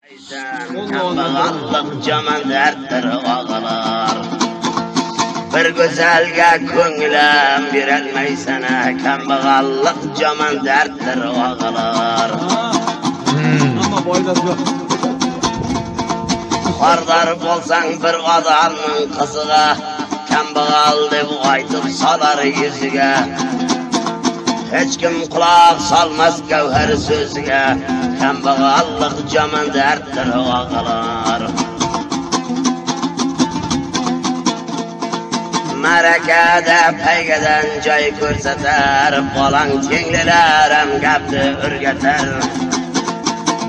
Kambag'allik jomon dertdir ağalar. Bir güzelge ko'nglim berolmaysan, kambag'allik jomon dertdir ağalar. Ama boylar yo'q. Xordar bo'lsang bir odamning qiziga, kambag'al deb aytib solar yuziga. Hech kim quloq solmas gavhar so'ziga, kambag'allik jomon dertdir ağalar. Marakada paygadan joy ko'rsatar, bolang tenglilarim gapni o'rgatar.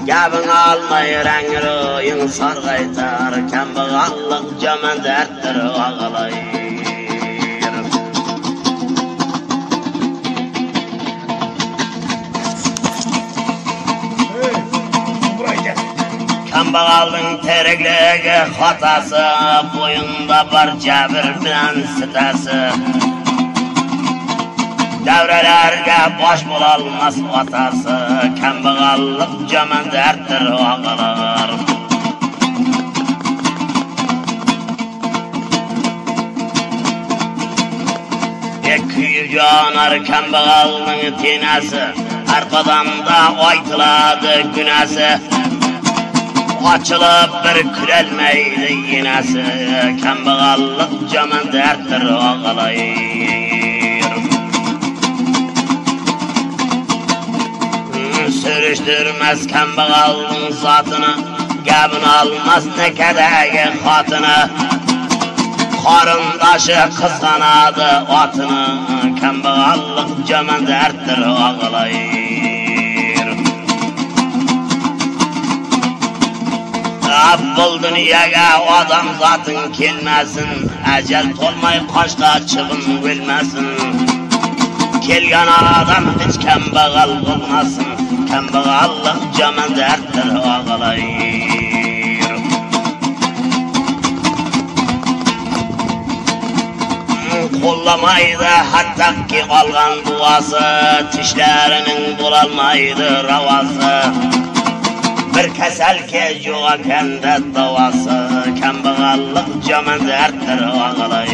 Gaping olmay rang-ro'ying sarg'aytar, kambag'allik jomon dertdir ağalar. Kambag'alning tirikligi xotasi, bo'yinda bor jabr bilan sitasi. Davralarga bosh bo'lolmas otasi, kambag'allik jomon dertdir ağalar. Kuyi jonar kambag'alning tenasi, arqadamda aytiladi günasi. Açılıp bir külelmeydi yinesi, kambag'allik jomon dertdir ağalar. Sürüştürmez kambag'alning zotini, gapini olmas nekadagi xotini. Qarindoshi qizg'anadi otini, kambag'allik jomon dertdir ağalar. Bu dunyoga odam zoting kelmasin, ajal to'lmay qoshqa chig'in o'lmasin. Kelgan odam hech kambag'al bo'lmasin, kambag'allik jomon dertdir ağalar. Qo'llamaydi hattaki olgan duosi, tishlarining bo'lolmaydi ravosi. Bir kasalga yo'q ekanda davosi, kambag'allik jomon dertdir ağalar.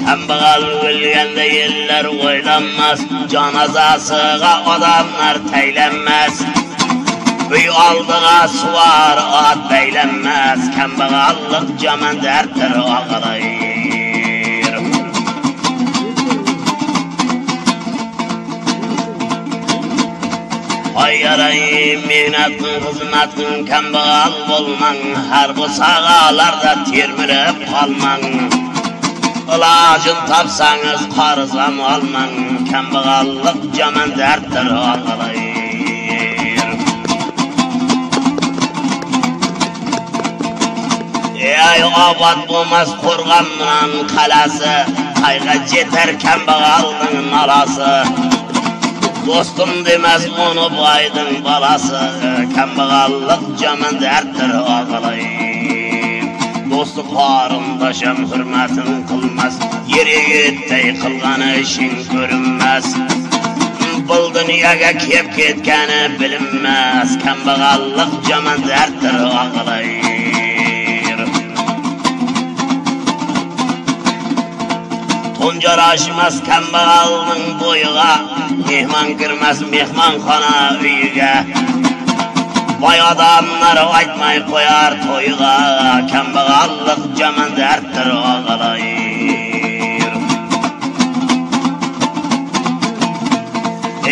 Kambag'al o'lganda yellar o'ylanmas, janozasiga odamlar taylanmas. Uy oldiga suvar ot baylanmas, kambag'allik jomon dertdir ağalar. Hayyaray mehnatin xizmatin, kambag'al bo'lmang, har bu sagalarda termirib qolmang. İlojin topsangiz qarzam olmang, kambag'allik jomon dertdir ağalar. Ey obod bo'lmas qo'rg'on bilan qalasi, qayga jetar kambag'alning nolasi. Dostum demez onu baydın balası, kambag'allik jomon dertdir ağalar. Dostu qarindoshim hurmatin qilmas, yer yetday qilgani ishing ko'rinmas. Bu dunyoga kelib ketgani bilinmas, kambag'allik jomon dertdir ağalar. Tunjar aşmaz kambag'alning bo'yiga, mehmon kirmas mehmonxona uyiga. Boy odamlar aytmay qo'yar to'yiga, kambag'allik jomon dertdir ağalar.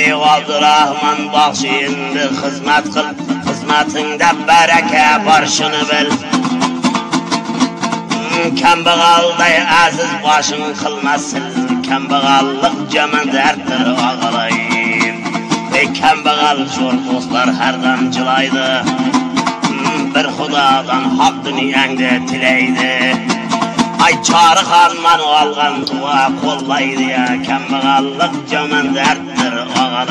Ey Abdurahmon baxshi endi xizmat qil, xizmatingda baraka bor shuni bil. Kambag'alday aziz boshing qilmasin, kambag'allik jomon dertdir ağalar. Ey kambag'al sho'r do'stlar har dam jilaydi, bir xudodan haq dunyongda tilaydi. Ay chorixonman olgan duo qo'llaydi, kambag'allik jomon dertdir ağalar.